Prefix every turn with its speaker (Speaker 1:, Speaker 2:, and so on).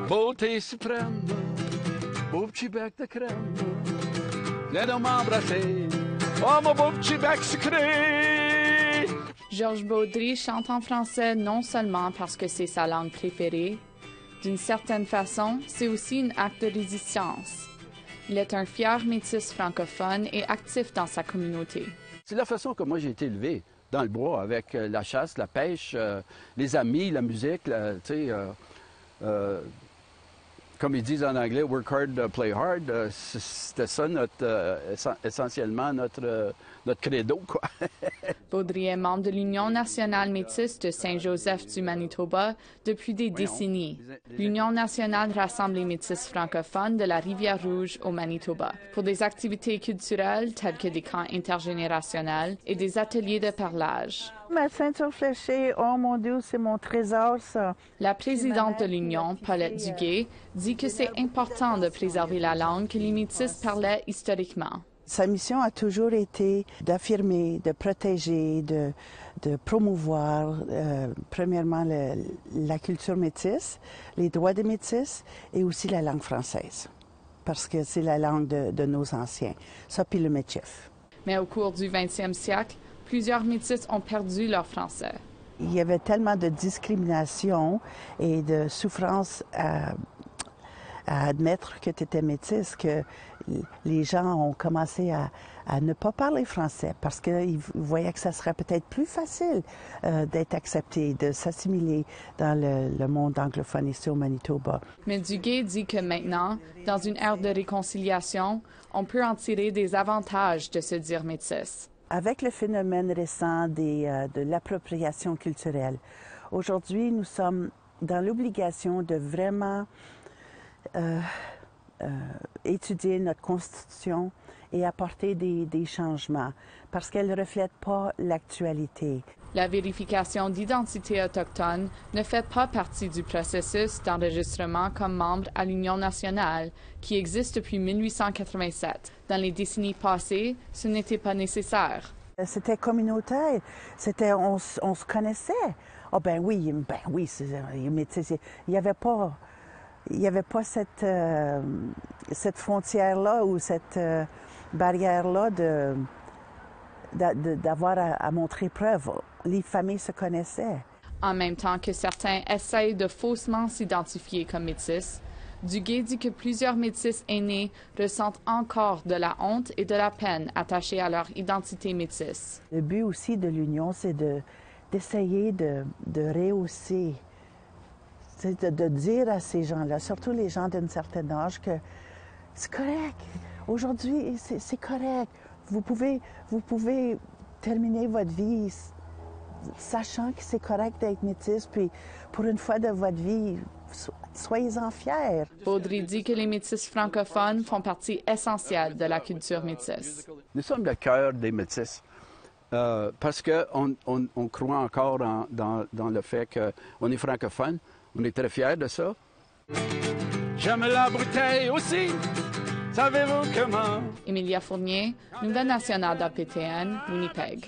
Speaker 1: Beauté suprême, beau petit bec de crème, viens donc m'embrasser, oh mon beau petit bec sucré!
Speaker 2: Georges Baudry chante en français non seulement parce que c'est sa langue préférée, d'une certaine façon, c'est aussi un acte de résistance. Il est un fier métis francophone et actif dans sa communauté.
Speaker 1: C'est la façon que moi j'ai été élevé, dans le bois, avec la chasse, la pêche, les amis, la musique, tu sais, comme ils disent en anglais, work hard, play hard. C'était ça essentiellement notre credo, quoi.
Speaker 2: Baudry est membre de l'Union nationale métisse de Saint-Joseph du Manitoba depuis des décennies. L'Union nationale rassemble les métis francophones de la Rivière-Rouge au Manitoba pour des activités culturelles telles que des camps intergénérationnels et des ateliers de parlage.
Speaker 3: Ma ceinture fléchée, oh mon Dieu, c'est mon trésor, ça.
Speaker 2: La présidente de l'Union, Paulette Duguay, dit que c'est important de préserver la langue que les Métis parlaient historiquement.
Speaker 3: Sa mission a toujours été d'affirmer, de protéger, de promouvoir, premièrement, la culture métisse, les droits des Métis et aussi la langue française, parce que c'est la langue de nos anciens, ça puis le métif.
Speaker 2: Mais au cours du 20e siècle, plusieurs Métis ont perdu leur français.
Speaker 3: Il y avait tellement de discrimination et de souffrance à admettre que tu étais métisse que les gens ont commencé à ne pas parler français parce qu'ils voyaient que ça serait peut-être plus facile d'être accepté, de s'assimiler dans le monde anglophone ici au Manitoba.
Speaker 2: Mais Duguay dit que maintenant, dans une ère de réconciliation, on peut en tirer des avantages de se dire métisse.
Speaker 3: Avec le phénomène récent de l'appropriation culturelle, aujourd'hui, nous sommes dans l'obligation de vraiment étudier notre Constitution et apporter des changements parce qu'elle ne reflète pas l'actualité.
Speaker 2: La vérification d'identité autochtone ne fait pas partie du processus d'enregistrement comme membre à l'Union nationale, qui existe depuis 1887. Dans les décennies passées, ce n'était pas nécessaire.
Speaker 3: C'était communautaire, on se connaissait. Ah ben oui, mais il n'y avait pas... Il n'y avait pas cette frontière-là ou cette barrière-là d'avoir à montrer preuve. Les familles se connaissaient.
Speaker 2: En même temps que certains essayent de faussement s'identifier comme métis, Duguay dit que plusieurs métis aînés ressentent encore de la honte et de la peine attachées à leur identité métisse.
Speaker 3: Le but aussi de l'Union, c'est d'essayer de rehausser. C'est de dire à ces gens-là, surtout les gens d'un certain âge, que c'est correct. Aujourd'hui, c'est correct. Vous pouvez terminer votre vie sachant que c'est correct d'être métis, puis pour une fois de votre vie, soyez-en fiers.
Speaker 2: Baudry dit que les métis francophones font partie essentielle de la culture métisse.
Speaker 1: Nous sommes le cœur des métis. Parce qu'on croit encore dans le fait qu'on est francophone. On est très fiers de ça. J'aime la bouteille aussi, savez-vous comment?
Speaker 2: Emilia Fournier, Nouvelle nationale d'APTN, Winnipeg.